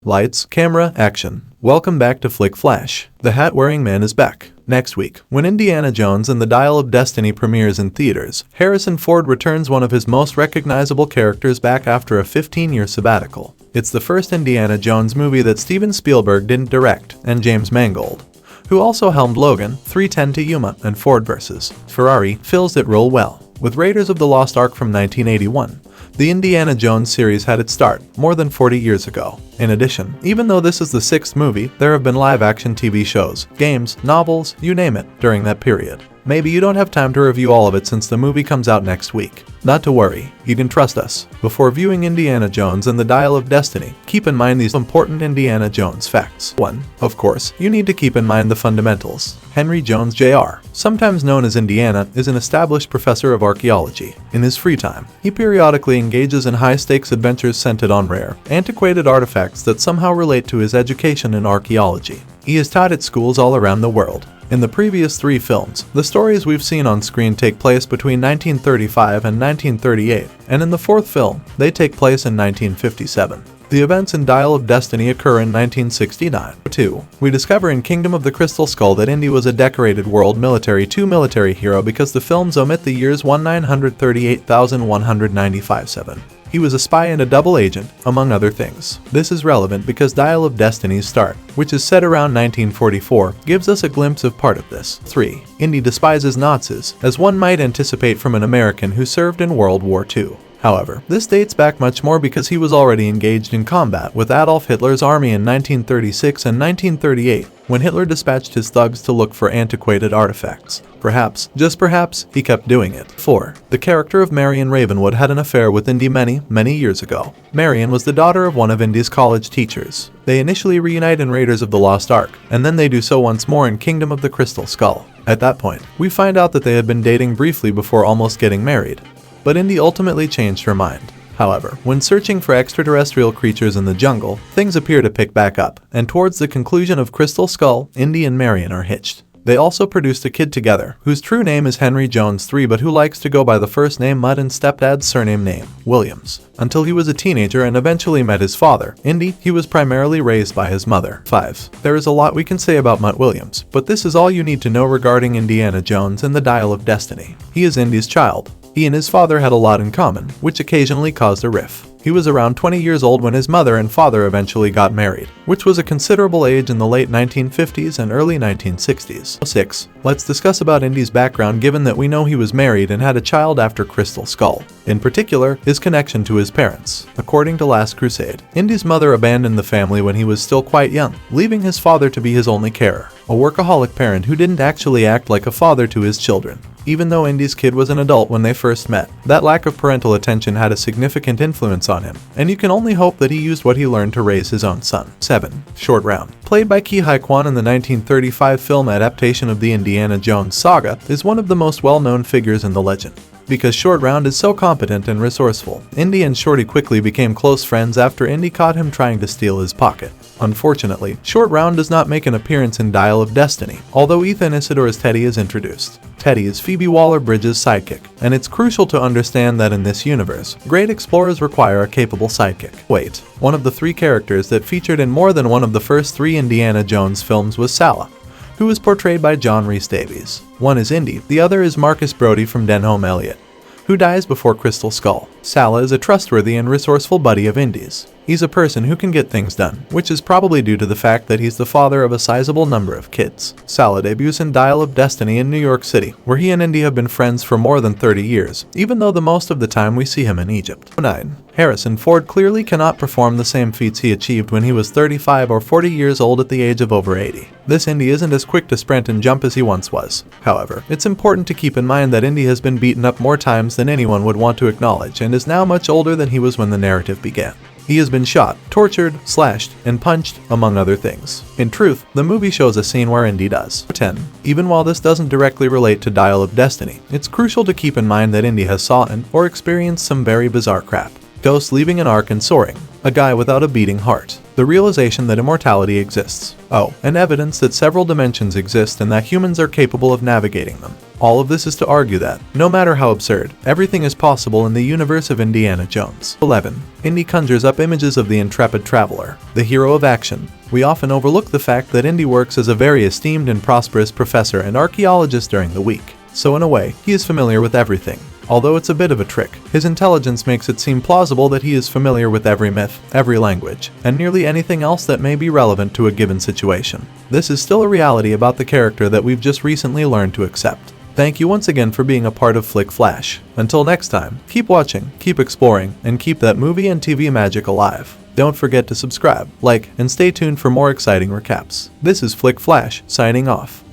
Lights, camera, action. Welcome back to Flick Flash. The hat-wearing man is back. Next week, when Indiana Jones and the Dial of Destiny premieres in theaters, Harrison Ford returns one of his most recognizable characters back after a 15-year sabbatical. It's the first Indiana Jones movie that Steven Spielberg didn't direct, and James Mangold, who also helmed Logan, 3:10 to Yuma, and Ford vs. Ferrari, fills that role well. With Raiders of the Lost Ark from 1981, the Indiana Jones series had its start more than 40 years ago. In addition, even though this is the sixth movie, there have been live-action TV shows, games, novels, you name it, during that period. Maybe you don't have time to review all of it since the movie comes out next week. Not to worry, you can trust us. Before viewing Indiana Jones and the Dial of Destiny, keep in mind these important Indiana Jones facts. 1. Of course, you need to keep in mind the fundamentals. Henry Jones Jr., sometimes known as Indiana, is an established professor of archaeology. In his free time, he periodically engages in high-stakes adventures centered on rare, antiquated artifacts that somehow relate to his education in archaeology. He is taught at schools all around the world. In the previous three films, the stories we've seen on screen take place between 1935 and 1938, and in the fourth film, they take place in 1957. The events in Dial of Destiny occur in 1969. 2. We discover in Kingdom of the Crystal Skull that Indy was a decorated World Military II military hero because the films omit the years 1938,195-7. He was a spy and a double agent, among other things. This is relevant because Dial of Destiny's start, which is set around 1944, gives us a glimpse of part of this. 3. Indy despises Nazis, as one might anticipate from an American who served in World War II. However, this dates back much more because he was already engaged in combat with Adolf Hitler's army in 1936 and 1938, when Hitler dispatched his thugs to look for antiquated artifacts. Perhaps, just perhaps, he kept doing it. 4. The character of Marion Ravenwood had an affair with Indy many years ago. Marion was the daughter of one of Indy's college teachers. They initially reunite in Raiders of the Lost Ark, and then they do so once more in Kingdom of the Crystal Skull. At that point, we find out that they had been dating briefly before almost getting married. But Indy ultimately changed her mind. However, when searching for extraterrestrial creatures in the jungle, things appear to pick back up, and towards the conclusion of Crystal Skull, Indy and Marion are hitched. They also produced a kid together, whose true name is Henry Jones III but who likes to go by the first name Mutt and stepdad's surname name, Williams. Until he was a teenager and eventually met his father, Indy, he was primarily raised by his mother. 5. There is a lot we can say about Mutt Williams, but this is all you need to know regarding Indiana Jones and the Dial of Destiny. He is Indy's child. He and his father had a lot in common, which occasionally caused a rift. He was around 20 years old when his mother and father eventually got married, which was a considerable age in the late 1950s and early 1960s. 6. Let's discuss about Indy's background given that we know he was married and had a child after Crystal Skull. In particular, his connection to his parents. According to Last Crusade, Indy's mother abandoned the family when he was still quite young, leaving his father to be his only carer, a workaholic parent who didn't actually act like a father to his children. Even though Indy's kid was an adult when they first met, that lack of parental attention had a significant influence on him, and you can only hope that he used what he learned to raise his own son. 7. Short Round, played by Ke Huy Quan in the 1935 film adaptation of the Indiana Jones saga, is one of the most well-known figures in the legend. Because Short Round is so competent and resourceful, Indy and Shorty quickly became close friends after Indy caught him trying to steal his pocket. Unfortunately, Short Round does not make an appearance in Dial of Destiny, although Ethan Isidore's Teddy is introduced. Teddy is Phoebe Waller-Bridge's sidekick, and it's crucial to understand that in this universe, great explorers require a capable sidekick. Wait, one of the three characters that featured in more than one of the first three Indiana Jones films was Sala, who is portrayed by John Rhys Davies. One is Indy, the other is Marcus Brody from Denholm Elliott, who dies before Crystal Skull. Sala is a trustworthy and resourceful buddy of Indy's. He's a person who can get things done, which is probably due to the fact that he's the father of a sizable number of kids. Sala debuts in Dial of Destiny in New York City, where he and Indy have been friends for more than 30 years, even though the most of the time we see him in Egypt. 9. Harrison Ford clearly cannot perform the same feats he achieved when he was 35 or 40 years old at the age of over 80. This Indy isn't as quick to sprint and jump as he once was. However, it's important to keep in mind that Indy has been beaten up more times than anyone would want to acknowledge and is now much older than he was when the narrative began. He has been shot, tortured, slashed, and punched, among other things. In truth, the movie shows a scene where Indy does. 10. Even while this doesn't directly relate to Dial of Destiny, it's crucial to keep in mind that Indy has saw or experienced some very bizarre crap. Ghosts leaving an ark and soaring, A guy without a beating heart. The realization that immortality exists. Oh, and evidence that several dimensions exist and that humans are capable of navigating them. All of this is to argue that, no matter how absurd, everything is possible in the universe of Indiana Jones. 11. Indy conjures up images of the intrepid traveler, the hero of action. We often overlook the fact that Indy works as a very esteemed and prosperous professor and archaeologist during the week. So in a way, he is familiar with everything. Although it's a bit of a trick, his intelligence makes it seem plausible that he is familiar with every myth, every language, and nearly anything else that may be relevant to a given situation. This is still a reality about the character that we've just recently learned to accept. Thank you once again for being a part of Flick Flash. Until next time, keep watching, keep exploring, and keep that movie and TV magic alive. Don't forget to subscribe, like, and stay tuned for more exciting recaps. This is Flick Flash, signing off.